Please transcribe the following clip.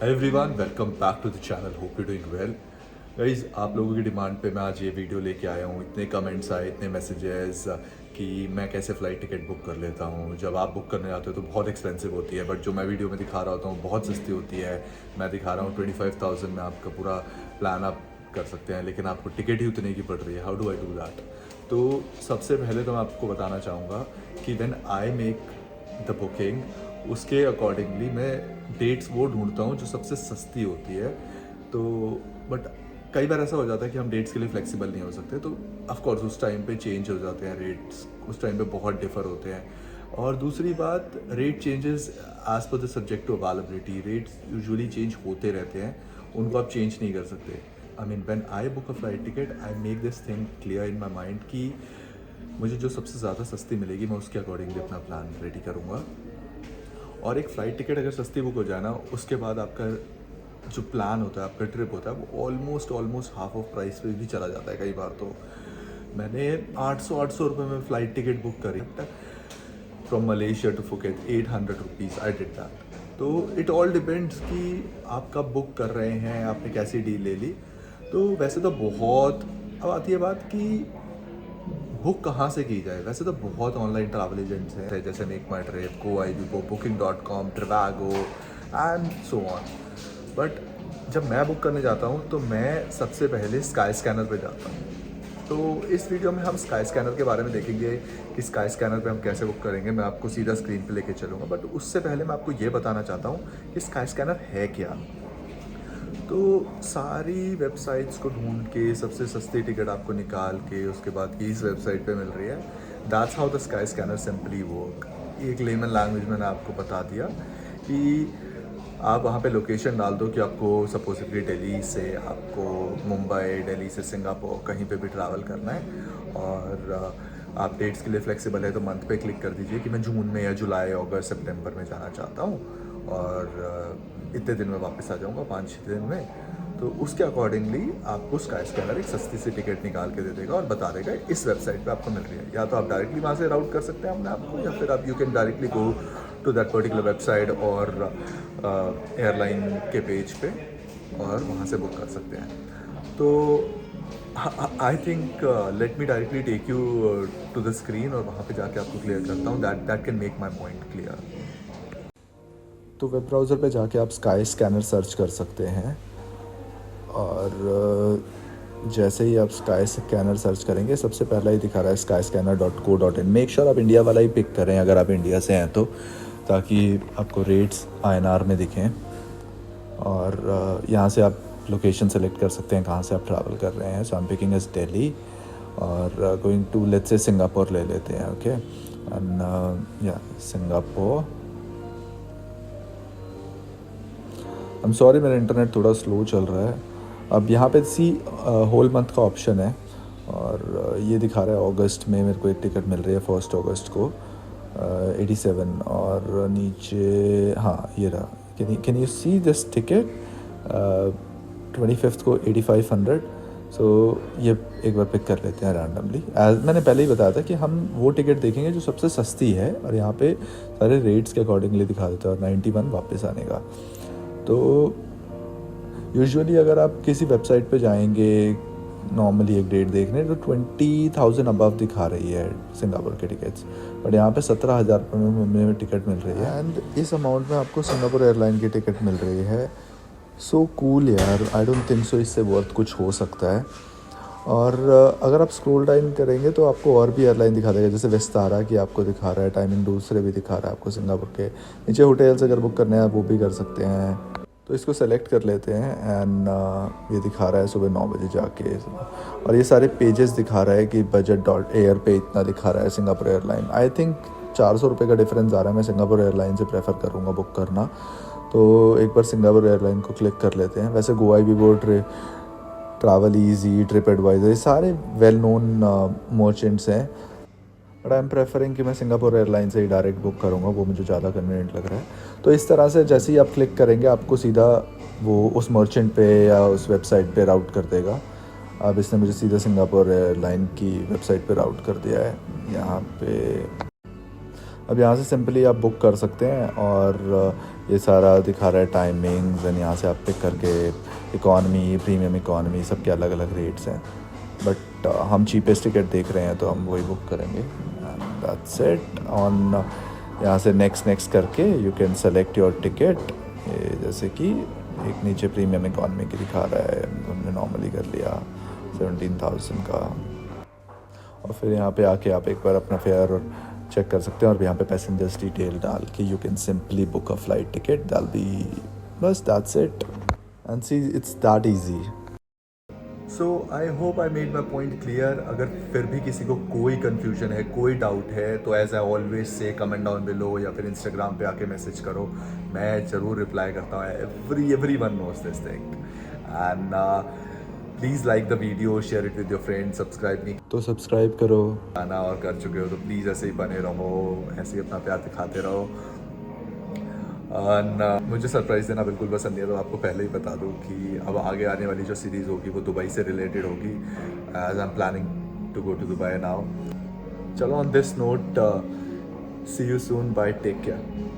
Hi everyone, welcome back to the channel. Hope you doing well. Guys, आप लोगों की demand पे मैं आज ये वीडियो लेके आया हूँ। इतने कमेंट्स आए, इतने मैसेजेस कि मैं कैसे फ़्लाइट टिकट बुक कर लेता हूँ। जब आप बुक करने जाते हो तो बहुत एक्सपेंसिव होती है, बट जो मैं वीडियो में दिखा रहा होता हूँ बहुत सस्ती होती है। मैं दिखा रहा हूँ 25,000 में आपका पूरा प्लान आप कर सकते हैं, लेकिन आपको टिकट ही उतने की पड़ रही है। How do I do that? तो सबसे पहले तो मैं आपको बताना चाहूँगा कि when I make the booking, उसके अकॉर्डिंगली मैं डेट्स वो ढूंढता हूँ जो सबसे सस्ती होती है। तो बट कई बार ऐसा हो जाता है कि हम डेट्स के लिए फ्लेक्सिबल नहीं हो सकते, तो ऑफ कोर्स उस टाइम पे चेंज हो जाते हैं रेट्स। उस टाइम पे बहुत डिफ़र होते हैं। और दूसरी बात, rate changes as per the subject to availability. Rates usually change होते रहते हैं, उनको आप चेंज नहीं कर सकते। I mean when I book a flight ticket, I make this thing clear in my mind कि मुझे जो सबसे ज़्यादा सस्ती मिलेगी मैं उसके अकॉर्डिंगली अपना प्लान रेडी करूँगा। और एक फ़्लाइट टिकट अगर सस्ती बुक हो जाए ना, उसके बाद आपका जो प्लान होता है, आपका ट्रिप होता है, वो ऑलमोस्ट हाफ ऑफ प्राइस पे भी चला जाता है कई बार। तो मैंने 800 रुपये में फ़्लाइट टिकट बुक करी from Malaysia to Phuket. 800 rupees I did that. तो इट ऑल डिपेंड्स कि आप कब बुक कर रहे हैं, आपने कैसी डील ले ली। तो वैसे तो बहुत, अब आती है बात कि बुक कहाँ से की जाए। वैसे तो बहुत ऑनलाइन ट्रैवल एजेंट्स हैं, जैसे make my trip, GoIBiBo, Booking.com, Trivago and so on. But जब मैं बुक करने जाता हूँ तो मैं सबसे पहले स्काई स्कैनर पे जाता हूँ। तो इस वीडियो में हम स्काई स्कैनर के बारे में देखेंगे कि स्काई स्कैनर पे हम कैसे बुक करेंगे। मैं आपको सीधा स्क्रीन पे लेके चलूँगा, बट उससे पहले मैं आपको ये बताना चाहता हूँ कि स्काई स्कैनर है क्या। तो सारी वेबसाइट्स को ढूंढ के सबसे सस्ती टिकट आपको निकाल के उसके बाद की इस वेबसाइट पे मिल रही है। That's how the sky scanner simply work. एक लेमन लैंग्वेज मैंने आपको बता दिया कि आप वहाँ पे लोकेशन डाल दो कि आपको सपोजिटली दिल्ली से आपको मुंबई, दिल्ली से सिंगापुर कहीं पे भी ट्रैवल करना है। और आप डेट्स के लिए फ्लेक्सिबल है तो मंथ पे क्लिक कर दीजिए कि मैं जून में या जुलाई, अगस्त, सितंबर में जाना चाहता हूँ और इतने दिन में वापस आ जाऊँगा, 5-6 दिन में। तो उसके अकॉर्डिंगली आपको स्काई स्कैनर एक सस्ती सी टिकट निकाल के दे देगा और बता देगा इस वेबसाइट पे आपको मिल रही है। या तो आप डायरेक्टली वहाँ से राउट कर सकते हैं अपने आप को, या फिर आप you can directly go to that particular website और एयरलाइन के पेज पे और वहाँ से बुक कर सकते हैं। तो I think let me directly take you to the screen और वहाँ पे जाके आपको क्लियर करता हूँ। That can make my point clear. तो वेब ब्राउज़र पे जाके आप स्काई स्कैनर सर्च कर सकते हैं और जैसे ही आप स्काई स्कैनर सर्च करेंगे सबसे पहला ही दिखा रहा है skyscanner.co.in। मेक श्योर आप इंडिया वाला ही पिक करें अगर आप इंडिया से हैं तो, ताकि आपको रेट्स INR में दिखें। और यहाँ से आप लोकेशन सेलेक्ट कर सकते हैं कहाँ से आप ट्रैवल कर रहे हैं। So I am picking as Delhi और going to let's say Singapore ले लेते हैं। ओके, एंड या सिंगापुर। आई एम सॉरी, मेरा इंटरनेट थोड़ा स्लो चल रहा है। अब यहाँ पे सी होल मंथ का ऑप्शन है और ये दिखा रहा है अगस्त में मेरे को एक टिकट मिल रही है 1 अगस्त को 87। और नीचे हाँ ये रहा, can you see this ticket 25 को 8500। सो ये एक बार पिक कर लेते हैं रैंडमली। एज मैंने पहले ही बताया था कि हम वो टिकट देखेंगे जो सबसे सस्ती है और यहाँ पे सारे रेट्स के अकॉर्डिंगली दिखा देता है। और 91 वापस आने का। तो यूजुअली अगर आप किसी वेबसाइट पे जाएंगे नॉर्मली एक डेट देखने, तो 20,000 अबव दिखा रही है सिंगापुर के टिकट्स, बट यहाँ पे 17,000 रुपये में टिकट मिल रही है। एंड इस अमाउंट में आपको सिंगापुर एयरलाइन की टिकट मिल रही है। सो कूल यार, आई डोंट थिंक सो इससे वर्थ कुछ हो सकता है। और अगर आप स्क्रॉल डाउन करेंगे तो आपको और भी एयरलाइन दिखा देगा, जैसे विस्तारा की आपको दिखा रहा है, टाइमिंग दूसरे भी दिखा रहा है आपको सिंगापुर के। नीचे होटल्स अगर बुक करने हैं आप वो भी कर सकते हैं। तो इसको सेलेक्ट कर लेते हैं एंड ये दिखा रहा है सुबह 9 बजे जाके। और ये सारे पेजेस दिखा रहा है कि budget.air पे इतना दिखा रहा है सिंगापुर एयरलाइन। आई थिंक 400 रुपये का डिफरेंस आ रहा है। मैं सिंगापुर एयरलाइन से प्रेफर करूँगा बुक करना। तो एक बार सिंगापुर एयरलाइन को क्लिक कर लेते हैं। वैसे GoIBiBo, travel easy, trip advisor, ये सारे वेल नोन मर्चेंट्स हैं, बट आई एम प्रेफरिंग कि मैं सिंगापुर एयरलाइन से ही डायरेक्ट बुक करूँगा, वो मुझे ज़्यादा कन्वीनियंट लग रहा है। तो इस तरह से जैसे ही आप क्लिक करेंगे आपको सीधा वो उस मर्चेंट पे या उस वेबसाइट पे राउट कर देगा। अब इसने मुझे सीधा सिंगापुर एयरलाइन की वेबसाइट पे राउट कर दिया है। यहाँ पे अब यहाँ से सिंपली आप बुक कर सकते हैं और ये सारा दिखा रहा है टाइमिंग्स एंड यहाँ से आप पिक करके इकॉनमी, प्रीमियम इकॉनमी सबके अलग अलग रेट्स हैं, बट हम चीपेस्ट टिकट देख रहे हैं तो हम वही बुक करेंगे एंड दैट्स इट। ऑन यहाँ से नेक्स्ट करके you can select your ticket. जैसे कि एक नीचे प्रीमियम इकॉनमी की दिखा रहा है, हमने नॉर्मली कर लिया 17,000 का, और फिर यहाँ पे आके आप एक बार अपना फेयर और चेक कर सकते हैं और यहाँ पे पैसेंजर्स डिटेल डाल के you can simply book a flight ticket. दैल बी बस that's it and see it's that easy. So I hope I made my point clear. अगर फिर भी किसी को कोई कन्फ्यूजन है, कोई डाउट है, तो as I always say comment down below या फिर इंस्टाग्राम पे आके मैसेज करो, मैं ज़रूर रिप्लाई करता हूँ। Every one knows this thing and please like the video, share it with your friends. Subscribe नहीं तो सब्सक्राइब करो आना, और कर चुके हो तो प्लीज़ ऐसे ही बने रहो, ऐसे ही अपना प्यार दिखाते रहो। मुझे सरप्राइज़ देना बिल्कुल पसंद नहीं है, तो आपको पहले ही बता दूं कि अब आगे आने वाली जो सीरीज़ होगी वो दुबई से रिलेटेड होगी, as I am planning to go to Dubai now. चलो on this note, see you soon, bye, take care.